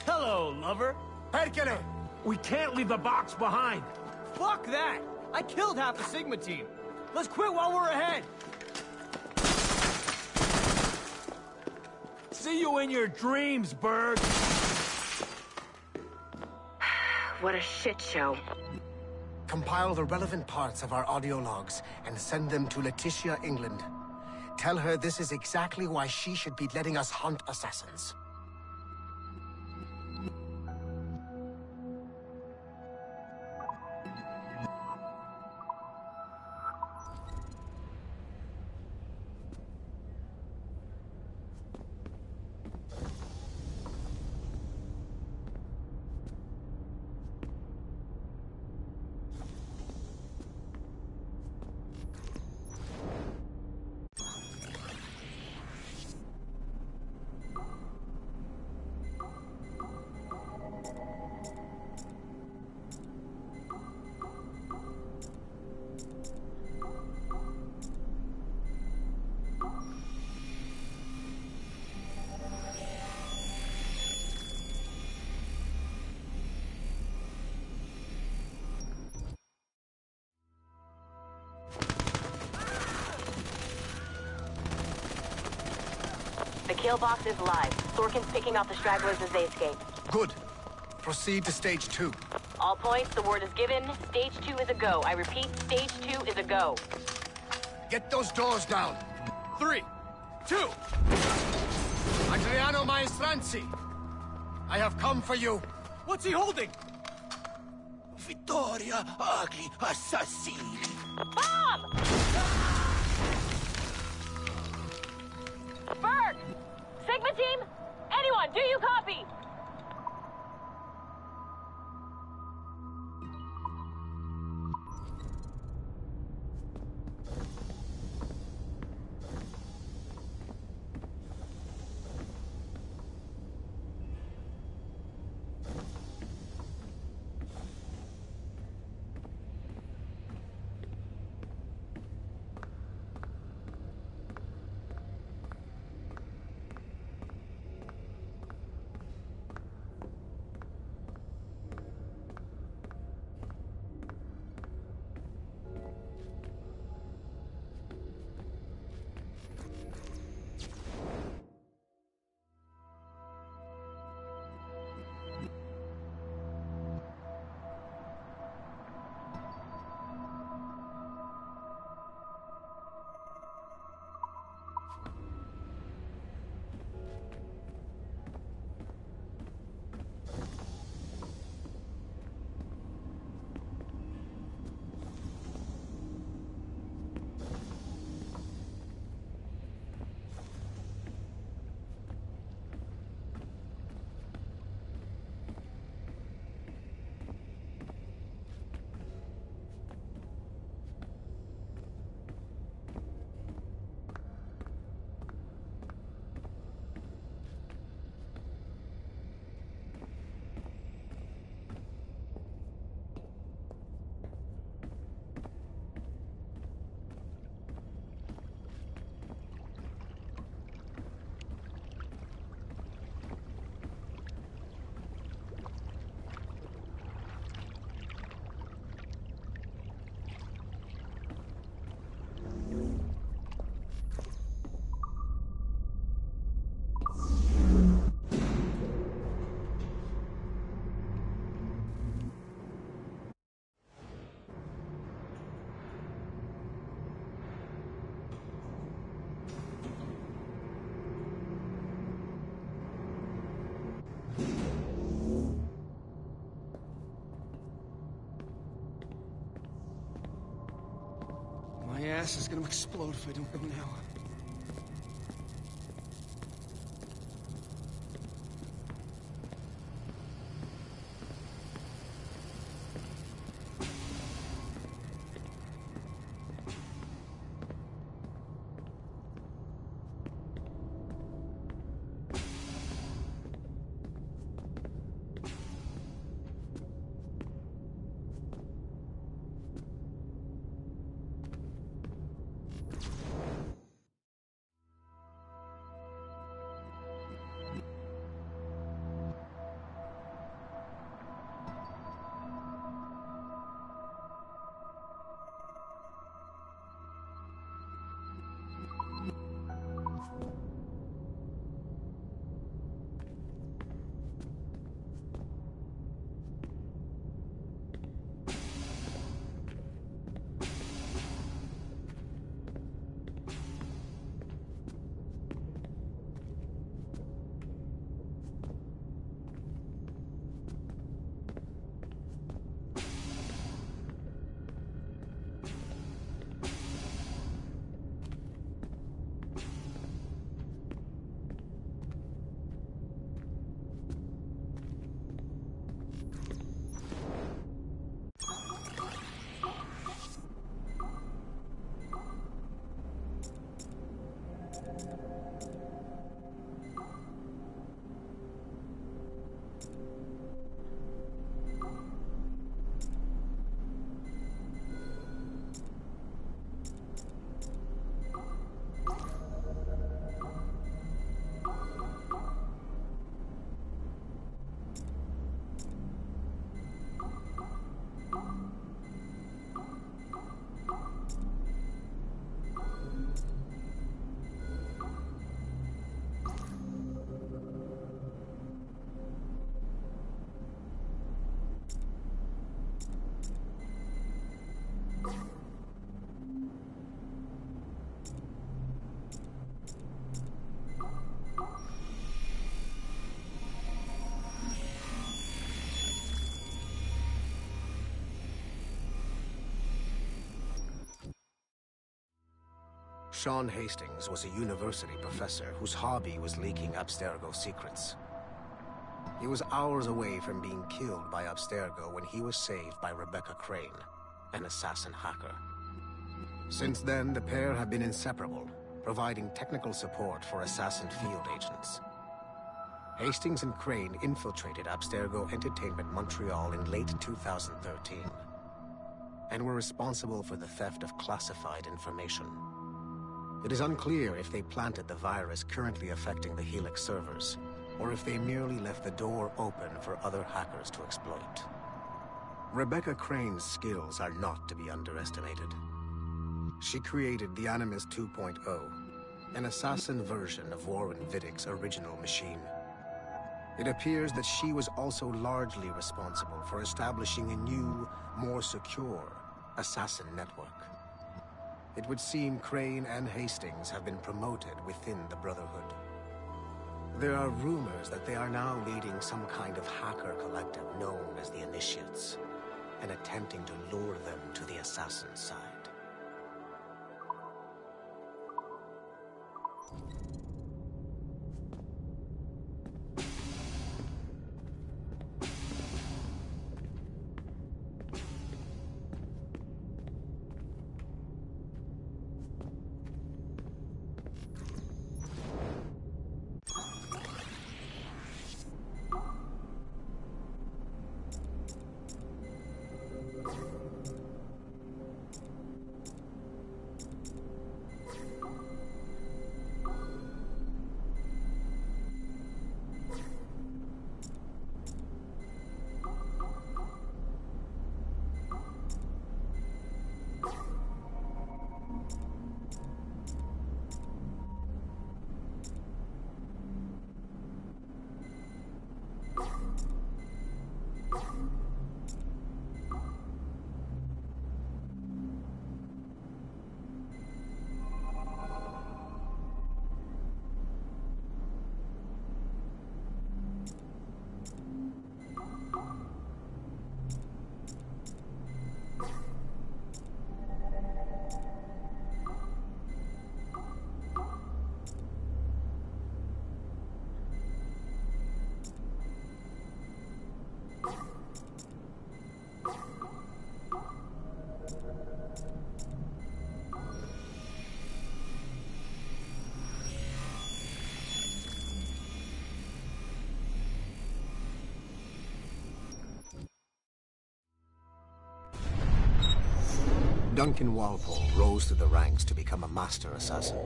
Hello, lover. Perkele! We can't leave the box behind. Fuck that! I killed half the Sigma team. Let's quit while we're ahead. See you in your dreams, Berg. What a shit show. Compile the relevant parts of our audio logs and send them to Letitia, England. Tell her this is exactly why she should be letting us hunt assassins. The kill box is live. Sorkin's picking off the stragglers as they escape. Good. Proceed to stage 2. All points, the word is given. Stage 2 is a go. I repeat, stage 2 is a go. Get those doors down. 3, 2. Adriano Maestranzi, I have come for you. What's he holding? Vittoria agli assassini. Bomb! Berg! Sigma team? Anyone, do you copy? ass is gonna explode if I don't go now. Sean Hastings was a university professor whose hobby was leaking Abstergo secrets. He was hours away from being killed by Abstergo when he was saved by Rebecca Crane, an assassin hacker. Since then, the pair have been inseparable, providing technical support for assassin field agents. Hastings and Crane infiltrated Abstergo Entertainment Montreal in late 2013, and were responsible for the theft of classified information. It is unclear if they planted the virus currently affecting the Helix servers, or if they merely left the door open for other hackers to exploit. Rebecca Crane's skills are not to be underestimated. She created the Animus 2.0, an assassin version of Warren Viddick's original machine. It appears that she was also largely responsible for establishing a new, more secure assassin network. It would seem Crane and Hastings have been promoted within the Brotherhood. There are rumors that they are now leading some kind of hacker collective known as the Initiates, and attempting to lure them to the assassin side. Duncan Walpole rose through the ranks to become a master assassin.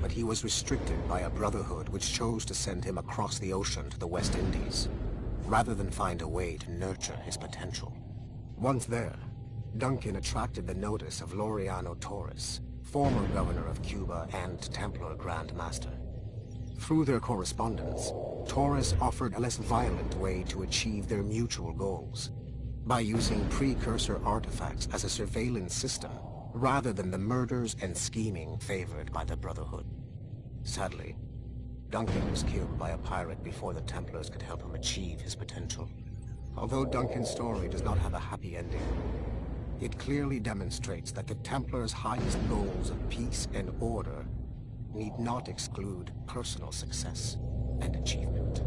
But he was restricted by a brotherhood which chose to send him across the ocean to the West Indies, rather than find a way to nurture his potential. Once there, Duncan attracted the notice of Laureano Torres, former governor of Cuba and Templar Grand Master. Through their correspondence, Torres offered a less violent way to achieve their mutual goals, by using precursor artifacts as a surveillance system, rather than the murders and scheming favored by the Brotherhood. Sadly, Duncan was killed by a pirate before the Templars could help him achieve his potential. Although Duncan's story does not have a happy ending, it clearly demonstrates that the Templars' highest goals of peace and order need not exclude personal success and achievement.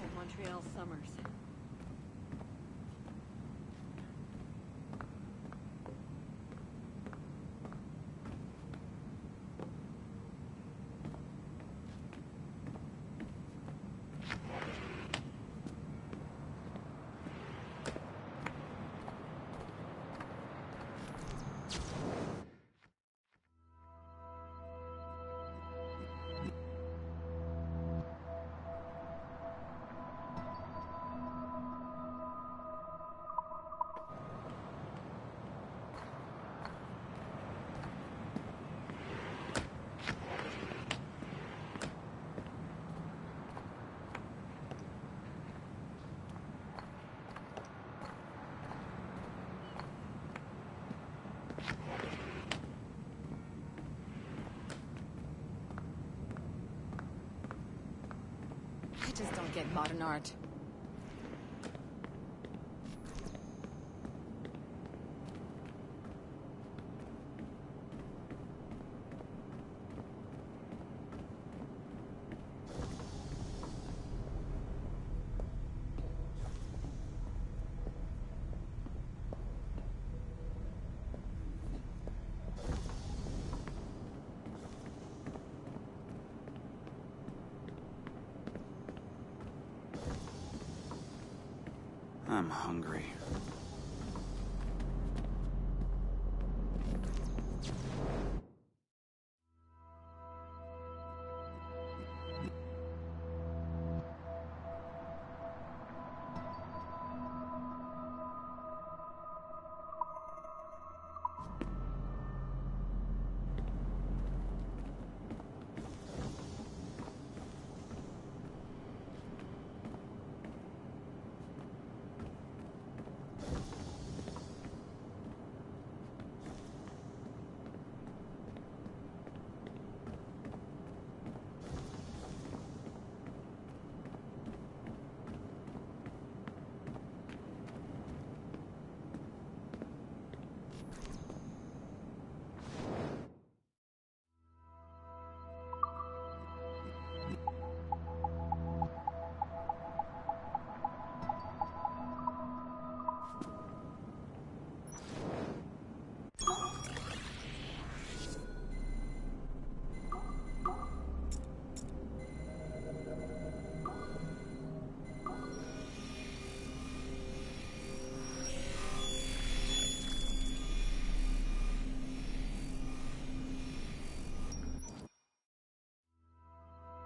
typical Montreal summers. I just don't get modern art. I'm hungry.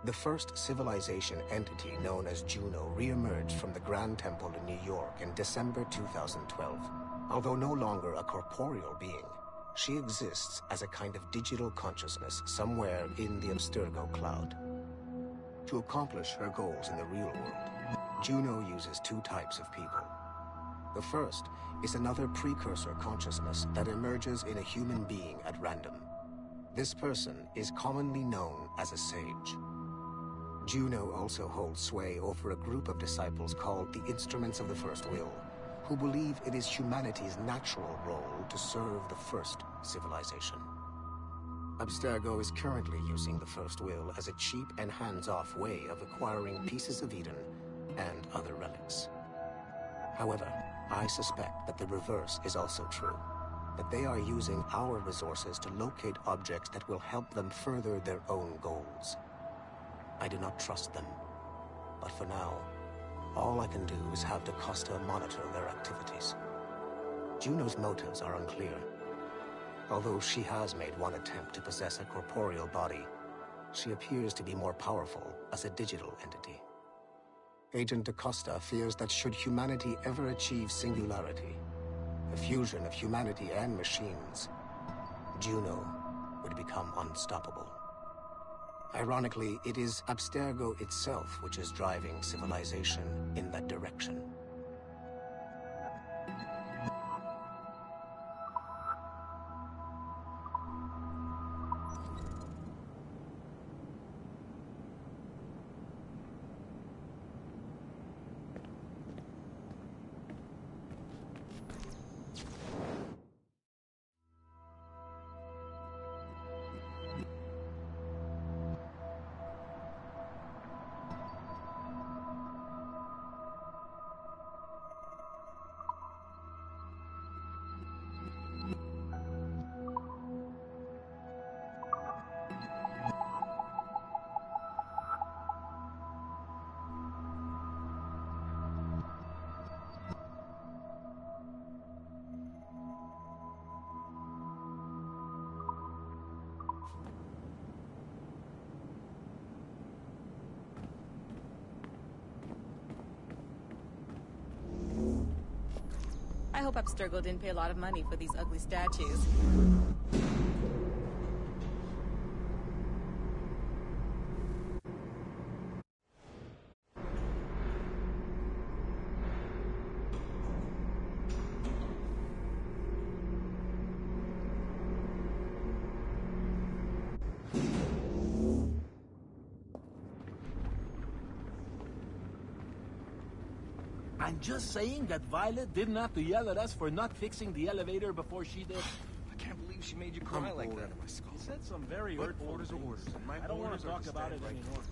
The first civilization entity known as Juno re-emerged from the Grand Temple in New York in December 2012. Although no longer a corporeal being, she exists as a kind of digital consciousness somewhere in the Abstergo cloud. To accomplish her goals in the real world, Juno uses two types of people. The first is another precursor consciousness that emerges in a human being at random. This person is commonly known as a sage. Juno also holds sway over a group of disciples called the Instruments of the First Will, who believe it is humanity's natural role to serve the first civilization. Abstergo is currently using the First Will as a cheap and hands-off way of acquiring pieces of Eden and other relics. However, I suspect that the reverse is also true, that they are using our resources to locate objects that will help them further their own goals. I do not trust them, but for now, all I can do is have DaCosta monitor their activities. Juno's motives are unclear. Although she has made one attempt to possess a corporeal body, she appears to be more powerful as a digital entity. Agent DaCosta fears that should humanity ever achieve singularity, a fusion of humanity and machines, Juno would become unstoppable. Ironically, it is Abstergo itself which is driving civilization in that direction. hope Abstergo didn't pay a lot of money for these ugly statues. I'm just saying that Violet didn't have to yell at us for not fixing the elevator before she did. I can't believe she made you cry I'm like bored that. out of my skull. He said some very But hurtful orders are things. orders, and my I don't want orders to are talk to about it stand right anymore.